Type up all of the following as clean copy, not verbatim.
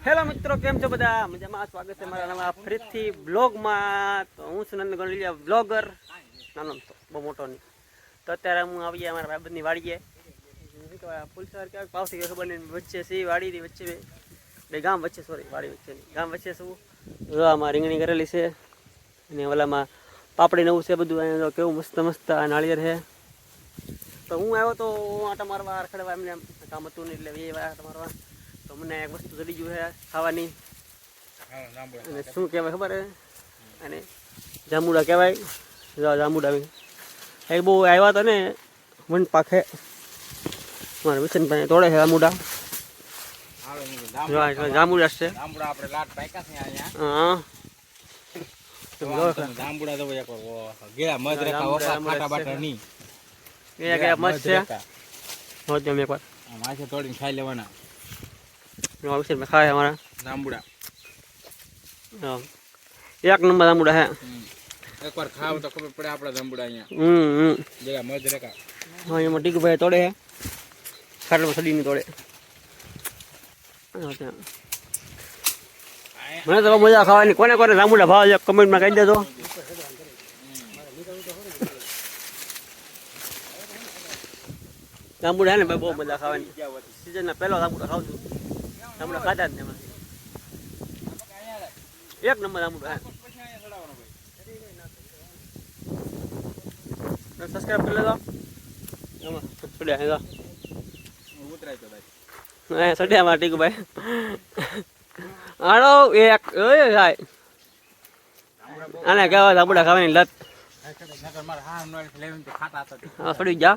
Hello મિત્રો, કેમ છો બધા? મજામાં? સ્વાગત છે મારા નવા ફરીથી બ્લોગમાં. તો હું છું નંદ ગણલિયા બ્લોગર, નાનો તો બહુ મોટો નહીં. તો અત્યારે હું આવી ગયા મારા બાબતની વાડીએ. પુલસર ક્યાંક પાવથી ખબર નહીં, વચ્ચે છે વાડીની વચ્ચે બે ગામ વચ્ચે, સોરી વાડી વચ્ચે ગામ વચ્ચે શું આમાં રીંગણી કરેલી છે અને ઓલામાં પાપડી નવું છે બધું. અહીંયા કેવું મસ્ત મસ્ત આ નાળિયેર છે. તો હું આવ્યો તો આટા મારવા રખડવા, એમને કામ હતું ને એટલે એ આટા મારવા. તો મને એક વસ્તુ ચડી ગયું છે ખાવાની, અને શું કહેવાય ખબર હે? અને જાંબુડા કહેવાય. જાંબુડા એ બહુ આવ્યા હતા ને વન પાખે, મારા વિસનભાઈ તોડે છે જાંબુડા. જાંબુડા છે, હા. મસ્ત છે, એકવાર તોડીને ખાઈ લેવાના. વિસન ખાય અમારા જાંબુડા એક નંબર જાંબુડા હે. એકવાર ખાવ તો ખબર પડે આપડા જાંબુડા અહીંયા. જેલા મજ રેકા. હા, એમાં ટીકુભાઈ તોડે હે, ખાટલામાં સડીને તોડે. મને તો મજા ખાવાની. કોને કોને જાંબુડા ભાવ છે કમેન્ટમાં કહી દેજો. જાંબુડા હે ને ભાઈ બહુ મજા ખાવાની. સિઝનના પહેલો જાંબુડા ખાવ છું. જાંબુડા ખાધા જ ને એમાં એક નંબર જાંબુડા હે. સબસ્ક્રાઈબ કરી લેજો. એમાં સડ્યા સડ્યામાં ટીકુભાઈ આડો એક થાય. આને કહેવાય જાંબુડા ખાવાની લત. હા, સડી જા.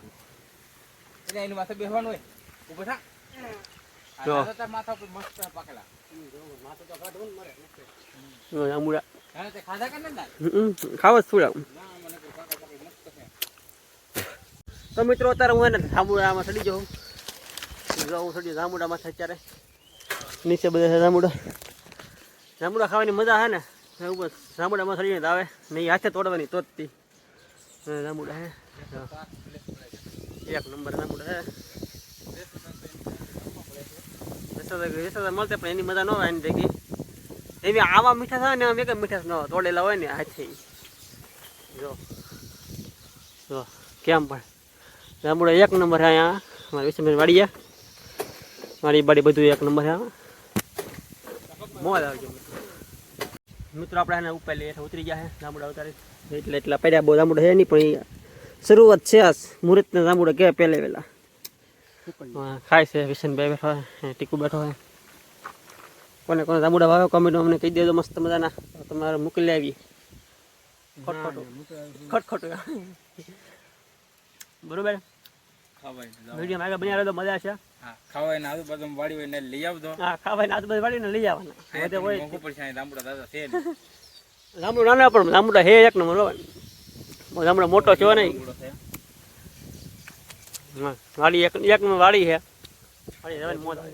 ખાવ જ થોડા. તો મિત્રો અત્યારે હું એને જાંબુડામાં ચડી જાઉં. હું ચડી જાંબુડામાં થાય અત્યારે નીચે બધા જાંબુડા. જાંબુડા ખાવાની મજા છે ને એવું. જાંબુડામાં ચડીને તો આવે નહીં, હાથે તોડવાની તો જ જાંબુડા હે. એક નંબર જાંબુડા હે. મળતે પણ એની મજા ન હોય એની ભેગી. એવી આવા મીઠા થાય ને, એમ એક મીઠાશ ન તોડેલા હોય ને હાથે. જો જો કેમ પણ જાંબુડા એક નંબર છે અહીંયા મારી વિસનભાઈ વાડીએ. મારી બાડી બધું એક નંબર છે. મોજ આવજો મિત્રો. આપણે એને ઉપર લઈએ ઉતરી ગયા છે જાંબુડા ઉતારી એટલા પડ્યા. બહુ જાંબુડા છે નહીં, પણ શરૂઆત છે. આ મુહૂર્તના જાંબુડા કે પહેલે વહેલા ખાય છે. વિસનભાઈ બેઠો હોય, ટીકુ બેઠો હોય. કોને કોને જાંબુડા ભાવે કોમેન્ટમાં અમને કહી દેજો. મસ્ત મજાના તમારે મોકલી આવી. ખટખટું બરોબર. વિડીયો આગળ બની તો મજા છે. ખાવાય ને આજુબાજુ વાડી હોય ને લઈ આવજો. હા, ખાવાય ને આજુબાજુ વાડીને લઈ આવવાના. જાંબુડા દાદા છે જાંબુડા નાના પણ જાંબુડા હે એક નંબર હોય. જાંબુડા મોટો છે નહીં. વાડી એક નંબર વાડી છે. વાડી મોજ આવે.